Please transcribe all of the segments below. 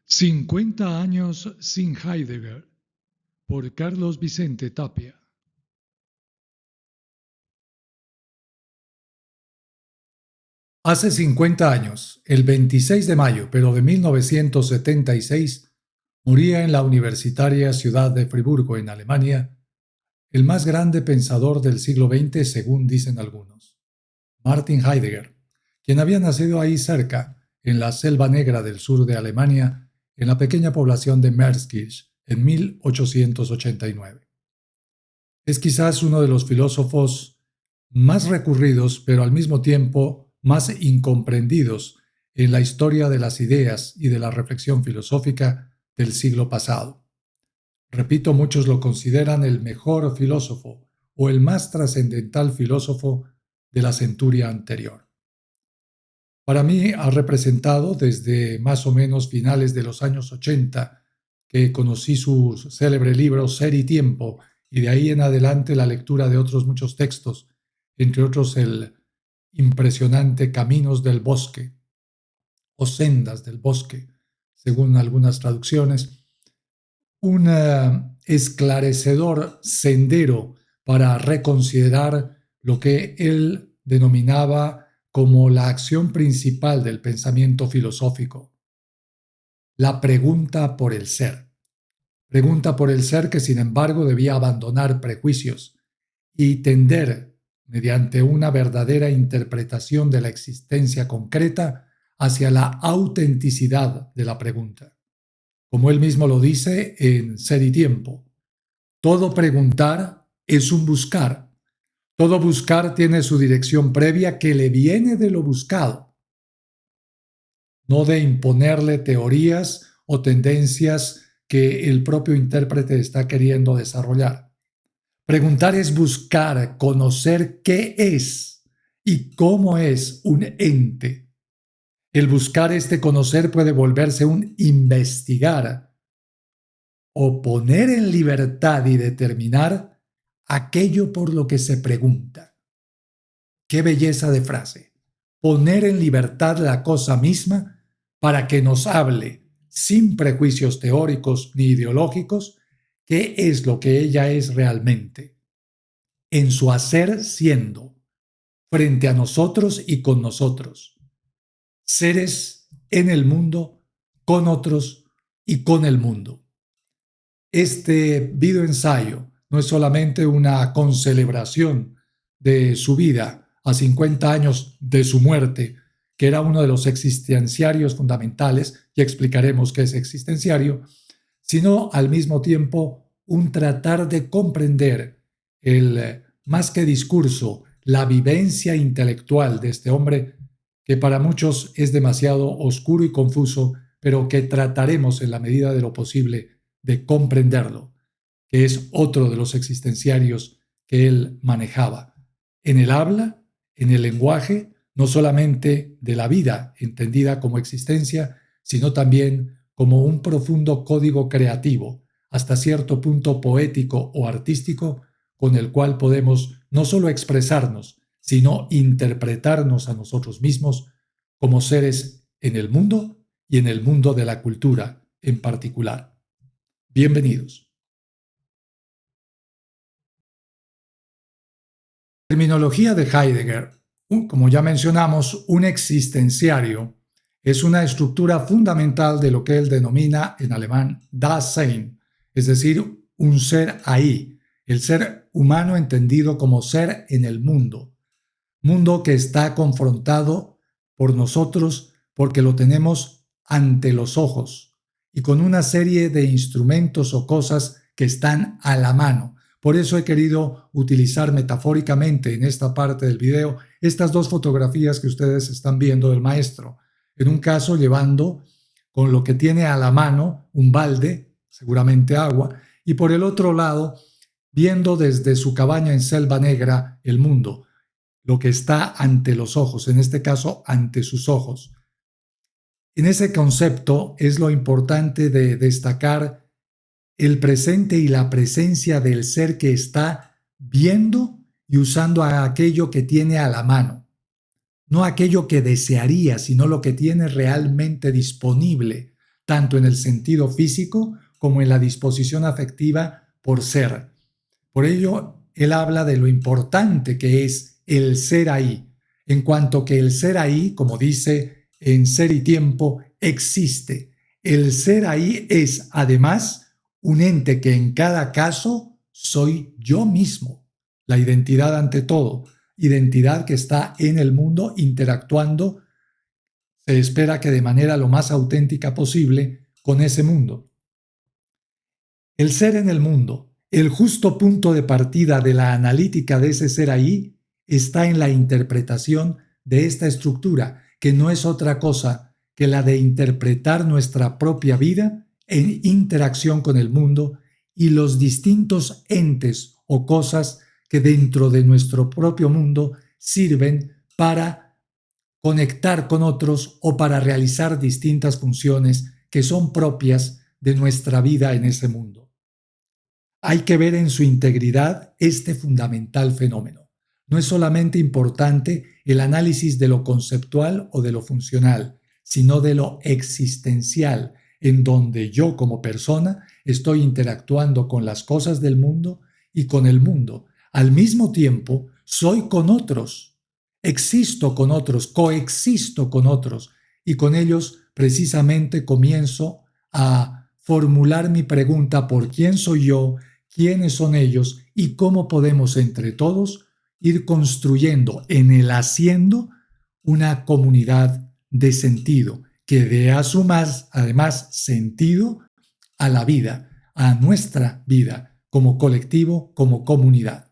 50 años sin Heidegger, por Carlos Vicente Tapia. Hace 50 años, el 26 de mayo, pero de 1976, moría en la universitaria ciudad de Friburgo, en Alemania, el más grande pensador del siglo XX, según dicen algunos, Martin Heidegger, quien había nacido ahí cerca, en la Selva Negra del sur de Alemania, en la pequeña población de Merzkirch, en 1889. Es quizás uno de los filósofos más recurridos, pero al mismo tiempo más incomprendidos en la historia de las ideas y de la reflexión filosófica del siglo pasado. Repito, muchos lo consideran el mejor filósofo o el más trascendental filósofo de la centuria anterior. Para mí ha representado desde más o menos finales de los años 80, que conocí su célebre libro Ser y Tiempo, y de ahí en adelante la lectura de otros muchos textos, entre otros el impresionante Caminos del Bosque o Sendas del Bosque, según algunas traducciones, un esclarecedor sendero para reconsiderar lo que él denominaba como la acción principal del pensamiento filosófico, la pregunta por el ser. Pregunta por el ser que, sin embargo, debía abandonar prejuicios y tender, mediante una verdadera interpretación de la existencia concreta, hacia la autenticidad de la pregunta. Como él mismo lo dice en Ser y Tiempo, todo preguntar es un buscar. Todo buscar tiene su dirección previa que le viene de lo buscado, no de imponerle teorías o tendencias que el propio intérprete está queriendo desarrollar. Preguntar es buscar, conocer qué es y cómo es un ente. El buscar este conocer puede volverse un investigar o poner en libertad y determinar aquello por lo que se pregunta. ¡Qué belleza de frase! Poner en libertad la cosa misma para que nos hable, sin prejuicios teóricos ni ideológicos, qué es lo que ella es realmente, en su hacer siendo, frente a nosotros y con nosotros, seres en el mundo, con otros y con el mundo. Este videoensayo no es solamente una concelebración de su vida a 50 años de su muerte, que era uno de los existenciarios fundamentales, ya explicaremos qué es existenciario, sino al mismo tiempo un tratar de comprender más que discurso, la vivencia intelectual de este hombre, que para muchos es demasiado oscuro y confuso, pero que trataremos en la medida de lo posible de comprenderlo, que es otro de los existenciarios que él manejaba, en el habla, en el lenguaje, no solamente de la vida entendida como existencia, sino también como un profundo código creativo, hasta cierto punto poético o artístico, con el cual podemos no solo expresarnos, sino interpretarnos a nosotros mismos como seres en el mundo y en el mundo de la cultura en particular. Bienvenidos. Terminología de Heidegger. Como ya mencionamos, un existenciario es una estructura fundamental de lo que él denomina en alemán Dasein, es decir, un ser ahí, el ser humano entendido como ser en el mundo que está confrontado por nosotros porque lo tenemos ante los ojos y con una serie de instrumentos o cosas que están a la mano. Por eso he querido utilizar metafóricamente en esta parte del video estas dos fotografías que ustedes están viendo del maestro. En un caso llevando con lo que tiene a la mano un balde, seguramente agua, y por el otro lado viendo desde su cabaña en Selva Negra el mundo, lo que está ante los ojos, en este caso ante sus ojos. En ese concepto es lo importante de destacar el presente y la presencia del ser que está viendo y usando a aquello que tiene a la mano. No aquello que desearía, sino lo que tiene realmente disponible, tanto en el sentido físico como en la disposición afectiva por ser. Por ello, él habla de lo importante que es el ser ahí, en cuanto que el ser ahí, como dice en Ser y Tiempo, existe. El ser ahí es, además, un ente que en cada caso soy yo mismo. La identidad ante todo, identidad que está en el mundo interactuando, se espera que de manera lo más auténtica posible con ese mundo. El ser en el mundo, el justo punto de partida de la analítica de ese ser ahí, está en la interpretación de esta estructura, que no es otra cosa que la de interpretar nuestra propia vida en interacción con el mundo y los distintos entes o cosas que dentro de nuestro propio mundo sirven para conectar con otros o para realizar distintas funciones que son propias de nuestra vida en ese mundo. Hay que ver en su integridad este fundamental fenómeno. No es solamente importante el análisis de lo conceptual o de lo funcional, sino de lo existencial, en donde yo como persona estoy interactuando con las cosas del mundo y con el mundo. Al mismo tiempo, soy con otros, existo con otros, coexisto con otros, y con ellos precisamente comienzo a formular mi pregunta por quién soy yo, quiénes son ellos y cómo podemos entre todos ir construyendo en el haciendo una comunidad de sentido que dé a su más, además, sentido a la vida, a nuestra vida como colectivo, como comunidad.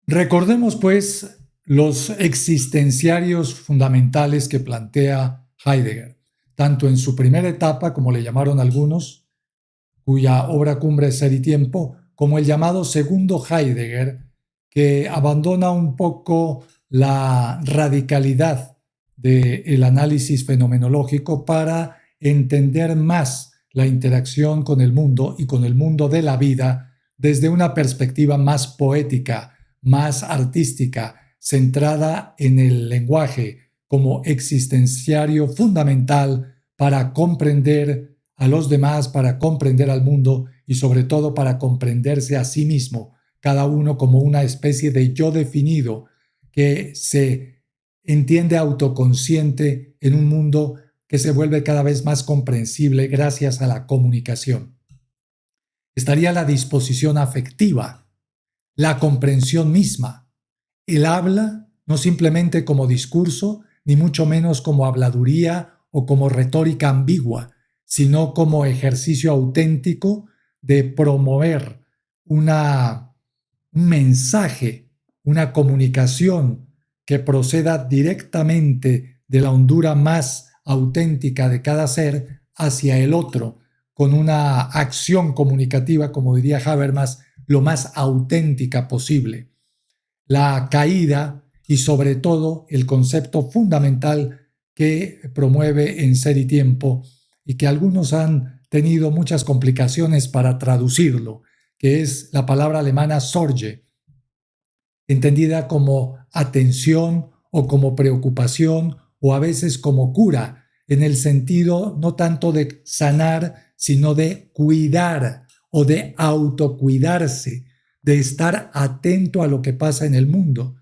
Recordemos, pues, los existenciarios fundamentales que plantea Heidegger, tanto en su primera etapa, como le llamaron algunos, cuya obra cumbre es Ser y Tiempo, como el llamado segundo Heidegger, que abandona un poco la radicalidad del análisis fenomenológico para entender más la interacción con el mundo y con el mundo de la vida desde una perspectiva más poética, más artística, centrada en el lenguaje como existenciario fundamental para comprender a los demás, para comprender al mundo y sobre todo para comprenderse a sí mismo, cada uno como una especie de yo definido que se entiende autoconsciente en un mundo que se vuelve cada vez más comprensible gracias a la comunicación. Estaría la disposición afectiva, la comprensión misma, el habla no simplemente como discurso, ni mucho menos como habladuría o como retórica ambigua, sino como ejercicio auténtico de promover un mensaje, una comunicación que proceda directamente de la hondura más auténtica de cada ser hacia el otro, con una acción comunicativa, como diría Habermas, lo más auténtica posible. La caída y sobre todo el concepto fundamental que promueve en Ser y Tiempo y que algunos han tenido muchas complicaciones para traducirlo, que es la palabra alemana Sorge, entendida como atención o como preocupación o a veces como cura, en el sentido no tanto de sanar, sino de cuidar o de autocuidarse, de estar atento a lo que pasa en el mundo.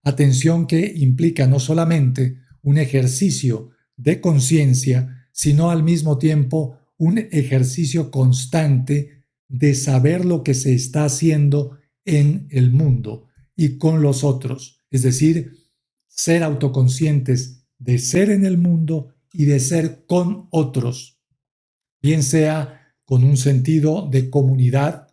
Atención que implica no solamente un ejercicio de conciencia, sino al mismo tiempo un ejercicio constante de saber lo que se está haciendo en el mundo y con los otros, es decir, ser autoconscientes de ser en el mundo y de ser con otros, bien sea con un sentido de comunidad,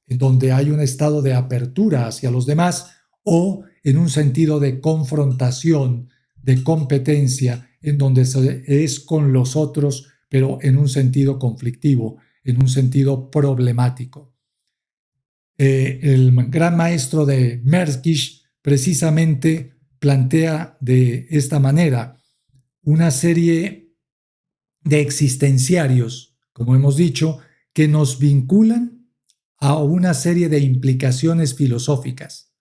en donde hay un estado de apertura hacia los demás, o en un sentido de confrontación, de competencia, en donde es con los otros, pero en un sentido conflictivo, en un sentido problemático. El gran maestro de Merkisch precisamente plantea de esta manera una serie de existenciarios, como hemos dicho, que nos vinculan a una serie de implicaciones filosóficas,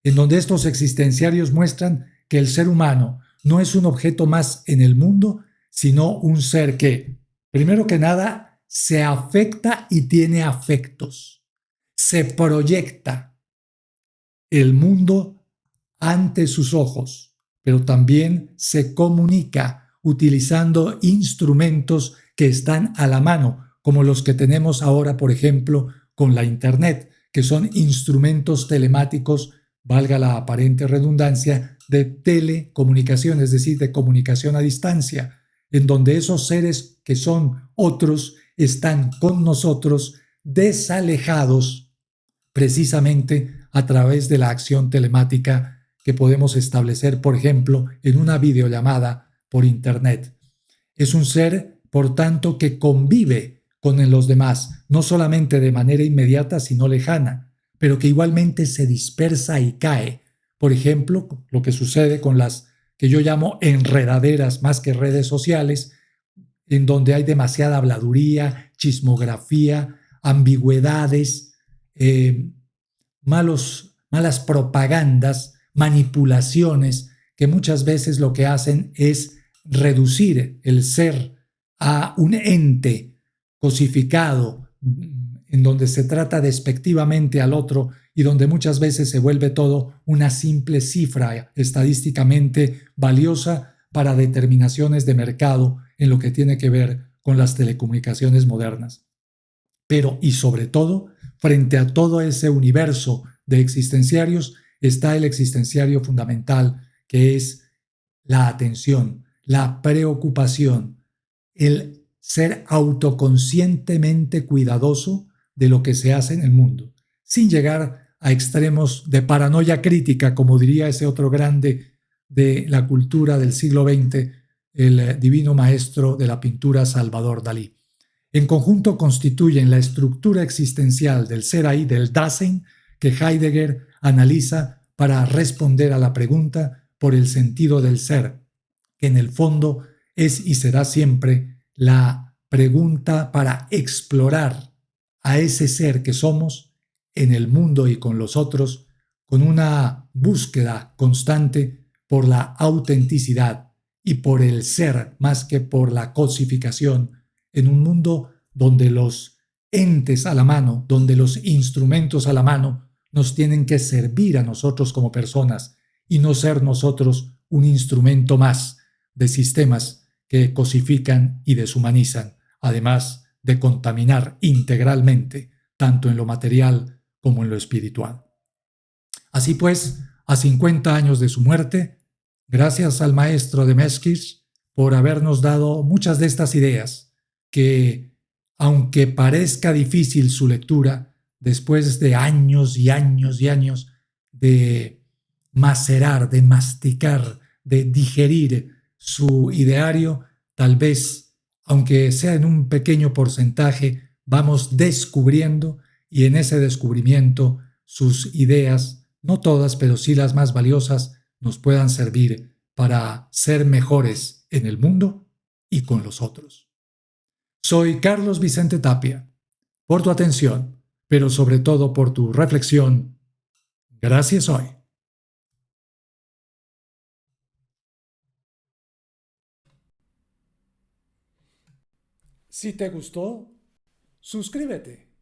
en donde estos existenciarios muestran que el ser humano no es un objeto más en el mundo, sino un ser que, primero que nada, se afecta y tiene afectos. Se proyecta el mundo ante sus ojos, pero también se comunica utilizando instrumentos que están a la mano, como los que tenemos ahora, por ejemplo, con la Internet, que son instrumentos telemáticos, valga la aparente redundancia, de telecomunicación, es decir, de comunicación a distancia, en donde esos seres que son otros están con nosotros desalejados precisamente a través de la acción telemática que podemos establecer, por ejemplo, en una videollamada por Internet. Es un ser, por tanto, que convive con los demás, no solamente de manera inmediata, sino lejana, pero que igualmente se dispersa y cae. Por ejemplo, lo que sucede con las que yo llamo enredaderas más que redes sociales, en donde hay demasiada habladuría, chismografía, ambigüedades, eh, malas propagandas, manipulaciones, que muchas veces lo que hacen es reducir el ser a un ente cosificado, en donde se trata despectivamente al otro y donde muchas veces se vuelve todo una simple cifra estadísticamente valiosa para determinaciones de mercado en lo que tiene que ver con las telecomunicaciones modernas. Pero, y sobre todo, frente a todo ese universo de existenciarios, está el existenciario fundamental, que es la atención, la preocupación, el ser autoconscientemente cuidadoso de lo que se hace en el mundo, sin llegar a extremos de paranoia crítica, como diría ese otro grande de la cultura del siglo XX, el divino maestro de la pintura Salvador Dalí. En conjunto constituyen la estructura existencial del ser ahí, del Dasein, que Heidegger analiza para responder a la pregunta por el sentido del ser, que en el fondo es y será siempre la pregunta para explorar a ese ser que somos en el mundo y con los otros, con una búsqueda constante por la autenticidad y por el ser más que por la cosificación, en un mundo donde los entes a la mano, donde los instrumentos a la mano nos tienen que servir a nosotros como personas y no ser nosotros un instrumento más de sistemas que cosifican y deshumanizan, además de contaminar integralmente, tanto en lo material como en lo espiritual. Así pues, a 50 años de su muerte, gracias al maestro de Meskich por habernos dado muchas de estas ideas que, aunque parezca difícil su lectura, después de años y años y años de macerar, de masticar, de digerir su ideario, tal vez, aunque sea en un pequeño porcentaje, vamos descubriendo y en ese descubrimiento sus ideas, no todas, pero sí las más valiosas, nos puedan servir para ser mejores en el mundo y con los otros. Soy Carlos Vicente Tapia. Por tu atención, pero sobre todo por tu reflexión, gracias hoy. Si te gustó, suscríbete